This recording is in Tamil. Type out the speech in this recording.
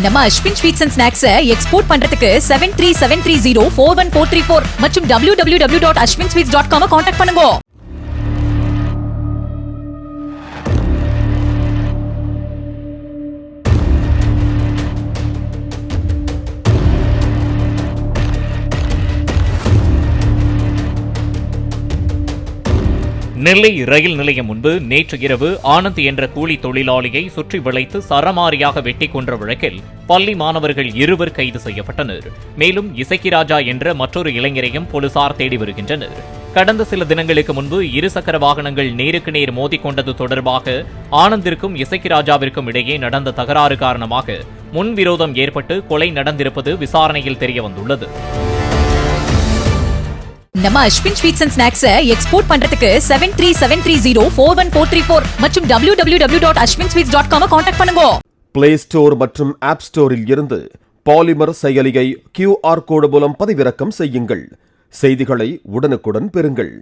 நம்ம Ashwin sweets and snacks export பண்றதுக்கு 7373041434 மற்றும் www.ashwinsweets.com கான்டாக்ட் பண்ணுங்க. நெல்லை ரயில் நிலையம் முன்பு நேற்று இரவு ஆனந்த் என்ற கூலி தொழிலாளியை சுற்றி வளைத்து சரமாரியாக வெட்டி கொன்ற வழக்கில் பள்ளி மாணவர்கள் 2 கைது செய்யப்பட்டனர். மேலும் இசக்கிராஜா என்ற மற்றொரு இளைஞரையும் போலீசார் தேடி வருகின்றனர். கடந்த சில தினங்களுக்கு முன்பு 2 சக்கர வாகனங்கள் நேருக்கு நேர் மோதிக்கொண்டது தொடர்பாக ஆனந்திற்கும் இசக்கிராஜாவிற்கும் இடையே நடந்த தகராறு காரணமாக முன்விரோதம் ஏற்பட்டு கொலை நடந்திருப்பது விசாரணையில் தெரியவந்துள்ளது. நம்ம Ashwin sweets and snacks export பண்றதுக்கு 7373041434 மற்றும் www.ashwinsweets.com கான்டாக்ட் பண்ணுங்க. பிளே ஸ்டோர் மற்றும் ஆப் ஸ்டோரில் இருந்து பாலிமர் செயலியை QR கோடு மூலம் பதிவிறக்கம் செய்யுங்கள். செய்திகளை உடனுக்குடன் பெறுங்கள்.